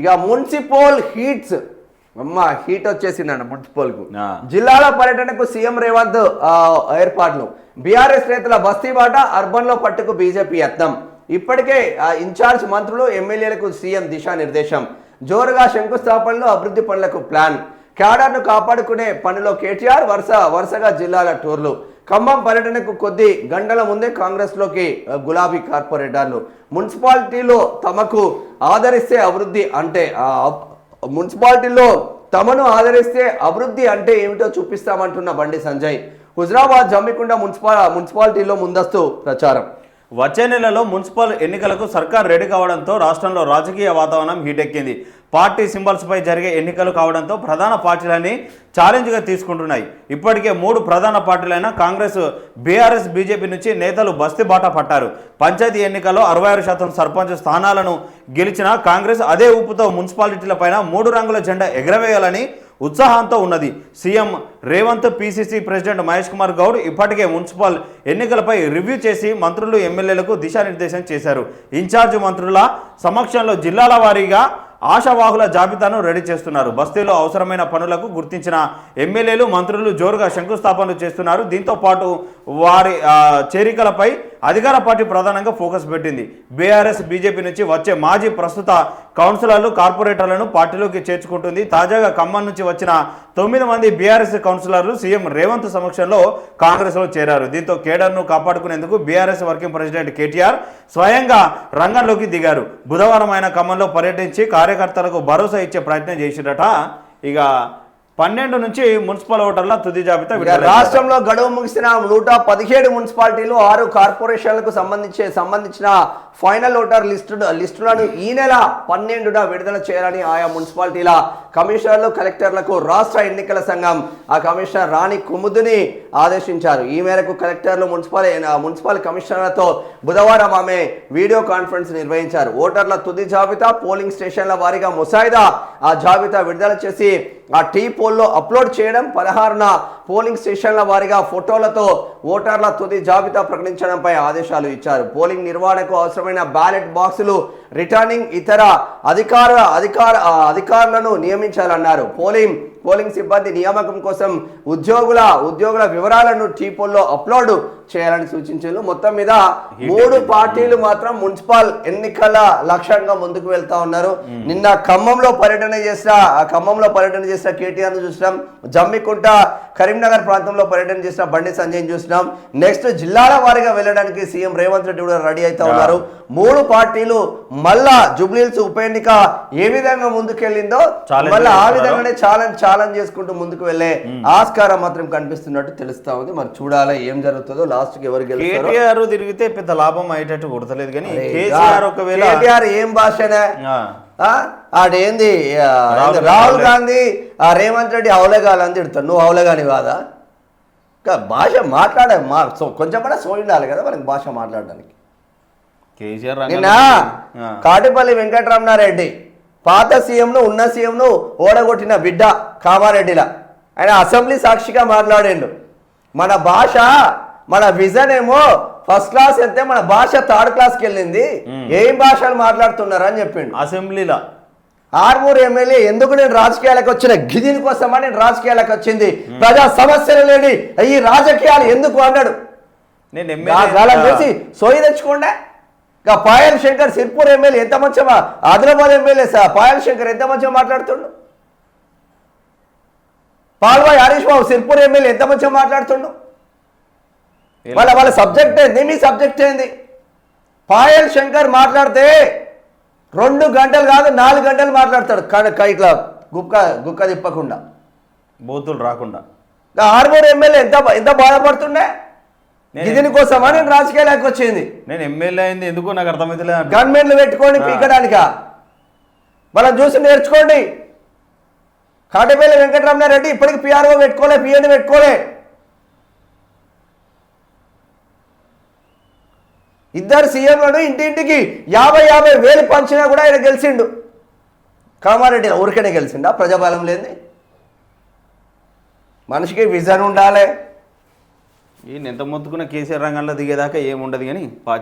ఇక municipal heats heat వచ్చేసిందండి మున్సిపల్కు. జిల్లాల పర్యటనకు సీఎం రేవంత్ ఏర్పాట్లు. బీఆర్ఎస్ నేతల బస్తీ బాట, అర్బన్ లో పట్టుకు బీజేపీ యత్నం. ఇప్పటికే ఇన్ఛార్జ్ మంత్రులు ఎమ్మెల్యేలకు సీఎం దిశానిర్దేశం. జోరుగా శంకుస్థాపనలు, అభివృద్ధి పనులకు ప్లాన్. క్యాడర్ను కాపాడుకునే పనిలో కేటీఆర్ వరుసగా జిల్లాల టూర్లు. ఖమ్మం పర్యటనకు కొద్ది గంటల ముందే కాంగ్రెస్లోకి గులాబీ కార్పొరేటర్లు. మున్సిపాలిటీలో తమకు ఆదరిస్తే అభివృద్ధి అంటే మున్సిపాలిటీలో తమను ఆదరిస్తే అభివృద్ధి అంటే ఏమిటో చూపిస్తామంటున్న బండి సంజయ్. హుజరాబాద్ జమ్మికుంట మున్సిపాలిటీలో ముందస్తు ప్రచారం. వచ్చే నెలలో మున్సిపల్ ఎన్నికలకు సర్కార్ రెడీ కావడంతో రాష్ట్రంలో రాజకీయ వాతావరణం హీటెక్కింది. పార్టీ సింబల్స్పై జరిగే ఎన్నికలు కావడంతో ప్రధాన పార్టీలన్నీ ఛాలెంజ్గా తీసుకుంటున్నాయి. ఇప్పటికే 3 ప్రధాన పార్టీలైన కాంగ్రెస్, బీఆర్ఎస్, బీజేపీ నుంచి నేతలు బస్తీ బాట పట్టారు. పంచాయతీ ఎన్నికల్లో 66% సర్పంచ్ స్థానాలను గెలిచిన కాంగ్రెస్ అదే ఊపుతో మున్సిపాలిటీలపైన 3 రంగుల జెండా ఎగరవేయాలని ఉత్సాహంతో ఉన్నది. CM Revanth, PCC president Mahesh Kumar Goud ఇప్పటికే మున్సిపల్ ఎన్నికలపై రివ్యూ చేసి మంత్రులు, ఎమ్మెల్యేలకు దిశానిర్దేశం చేశారు. ఇన్ఛార్జ్ మంత్రుల సమక్షంలో జిల్లాల వారీగా ఆశావాహుల జాబితాను రెడీ చేస్తున్నారు. బస్తీలో అవసరమైన పనులకు గుర్తించిన ఎమ్మెల్యేలు, మంత్రులు జోరుగా శంకుస్థాపనలు చేస్తున్నారు. దీంతో పాటు వారి చేరికలపై అధికార పార్టీ ప్రధానంగా ఫోకస్ పెట్టింది. బీఆర్ఎస్, బీజేపీ నుంచి వచ్చే మాజీ, ప్రస్తుత కౌన్సిలర్లు, కార్పొరేటర్లను పార్టీలోకి చేర్చుకుంటుంది. తాజాగా ఖమ్మం నుంచి వచ్చిన 9 మంది బీఆర్ఎస్ కౌన్సిలర్లు సీఎం రేవంత్ సమక్షంలో కాంగ్రెస్లో చేరారు. దీంతో కేడర్ను కాపాడుకునేందుకు బీఆర్ఎస్ వర్కింగ్ ప్రెసిడెంట్ కేటీఆర్ స్వయంగా రంగంలోకి దిగారు. బుధవారం ఆయన ఖమ్మంలో పర్యటించి కార్యకర్తలకు భరోసా ఇచ్చే ప్రయత్నం చేసిరట. ఇక 12 నుంచి మున్సిపల్ ఓటర్ల తుది జాబితా. రాష్ట్రంలో గడువు ముగిసిన 117 మున్సిపాలిటీలు, 6 కార్పొరేషన్లకు సంబంధించిన ఫైనల్ ఓటర్ లిస్టులను ఈ నెల 12న విడుదల చేయాలని ఆయా మున్సిపాలిటీల కమిషనర్లు, కలెక్టర్లకు రాష్ట్ర ఎన్నికల సంఘం కమిషనర్ రాణి కుముదుని ఆదేశించారు. ఈ మేరకు కలెక్టర్లు మున్సిపల్ కమిషనర్లతో బుధవారం ఆమె వీడియో కాన్ఫరెన్స్ నిర్వహించారు. ఓటర్ల తుది జాబితా, పోలింగ్ స్టేషన్ల వారీగా ముసాయిదా జాబితా విడుదల చేసి టీ పోల్లో అప్లోడ్ చేయడం, 16న పోలింగ్ స్టేషన్ల వారీగా ఫోటోలతో ఓటర్ల తుది జాబితా ప్రకటించడంపై ఆదేశాలు ఇచ్చారు. పోలింగ్ నిర్వహణకు అవసరమైన బ్యాలెట్ బాక్సులు, రిటర్నింగ్ ఇతర అధికారులను నియమించాలన్నారు. పోలింగ్ సిబ్బంది నియామకం కోసం ఉద్యోగుల వివరాలను టీ పోల్లో అప్లోడ్ చేయాలని సూచించారు. మొత్తం మీద 3 పార్టీలు మాత్రం మున్సిపల్ ఎన్నికల లక్ష్యంగా ముందుకు వెళ్తా ఉన్నారు. నిన్న ఖమ్మంలో పర్యటన చేసిన కేటీఆర్ ను చూసినాం. జమ్మికుంట, కరీంనగర్ ప్రాంతంలో పర్యటన చేసిన బండి సంజయ్ చూసినాం. నెక్స్ట్ జిల్లాల వారీగా వెళ్ళడానికి సీఎం రేవంత్ రెడ్డి కూడా రెడీ అవుతా ఉన్నారు. 3 పార్టీలు మళ్ళా జూబ్లీహిల్స్ ఉప ఎన్నిక ఏ విధంగా ముందుకెళ్ళిందో మళ్ళీ ఆ విధంగానే ఛాలెంజ్ చేసుకుంటూ ముందుకు వెళ్ళే ఆస్కారం మాత్రం కనిపిస్తున్నట్టు తెలుస్తా ఉంది. మరి చూడాలి ఏం జరుగుతుందో, లాస్ట్ కి ఎవరు గెలుస్తారో. కేటీఆర్ తిరిగితే పెద్ద లాభం అయ్యేటట్టు కొడతలేదు కానీ కేటీఆర్ ఏం భాషనే ఆడేంది రాహుల్ గాంధీ రేవంత్ రెడ్డి అవలేగాలని తిడతాడు. నువ్వు అవలేగాని కాదా? భాష మాట్లాడే కొంచెం కూడా సోయిండాలి కదా మనకి భాష మాట్లాడడానికి. నిన్న కాటిపల్లి వెంకటరమణారెడ్డి పాత సీఎంను, ఉన్న సీఎంను ఓడగొట్టిన బిడ్డ కామారెడ్డిలా ఆయన అసెంబ్లీ సాక్షిగా మాట్లాడిండు. మన భాష, మన విజన్ ఏమో ఫస్ట్ క్లాస్ అయితే మన భాష 3rd క్లాస్కి వెళ్ళింది, ఏం భాషలు మాట్లాడుతున్నారని చెప్పిండు అసెంబ్లీలో. ఆర్మూర్ ఎమ్మెల్యే ఎందుకు నేను రాజకీయాలకు వచ్చిన గిదిని కోసమా నేను రాజకీయాలకు వచ్చింది, ప్రజా సమస్యలు లేని ఈ రాజకీయాలు ఎందుకు అన్నాడు. చూసి సోయి తెచ్చుకోండి. పాయల్ శంకర్ సిర్పూర్ ఎమ్మెల్యే ఎంత మంచిగా, ఆదిలాబాద్ ఎమ్మెల్యే పాయల్ శంకర్ ఎంత మంచిగా మాట్లాడుతుండు. పాల్వాయి హరీష్ బాబు సిర్పూర్ ఎమ్మెల్యే ఎంత మంచిగా మాట్లాడుతుండు. వాళ్ళ సబ్జెక్ట్ ఏంది, మీ సబ్జెక్ట్ ఏంది? పాయల్ శంకర్ మాట్లాడితే 2 గంటలు కాదు 4 గంటలు మాట్లాడతాడు. ఇట్లా గుక్క తిప్పకుండా, బూతులు రాకుండా. ఆర్మూర్ ఎమ్మెల్యే ఎంత బాధపడుతుండే. దీని కోసమా నేను రాజకీయాలకు వచ్చింది. నేను ఎమ్మెల్యే అయింది ఎందుకు నాకు అర్థమైతే. గవర్నమెంట్లు పెట్టుకోండి పీకడానిక, వాళ్ళని చూసి నేర్చుకోండి. కాటిపల్లి వెంకటరమణారెడ్డి ఇప్పటికి పిఆర్ఓ పెట్టుకోలే, పిఎన్ పెట్టుకోలే. ఇద్దరు సీఎంలను ఇంటింటికి 50,000 వేలు పంచినా కూడా ఆయన గెలిచిండు. కామారెడ్డి ఊరికనే గెలిచిండా? ప్రజాబలం లేని మనిషికి విజన్ ఉండాలి. ఈయన ఎంత మొత్తుకున్న కేసీఆర్ రంగంలో దిగేదాకా ఏముండదు కానీ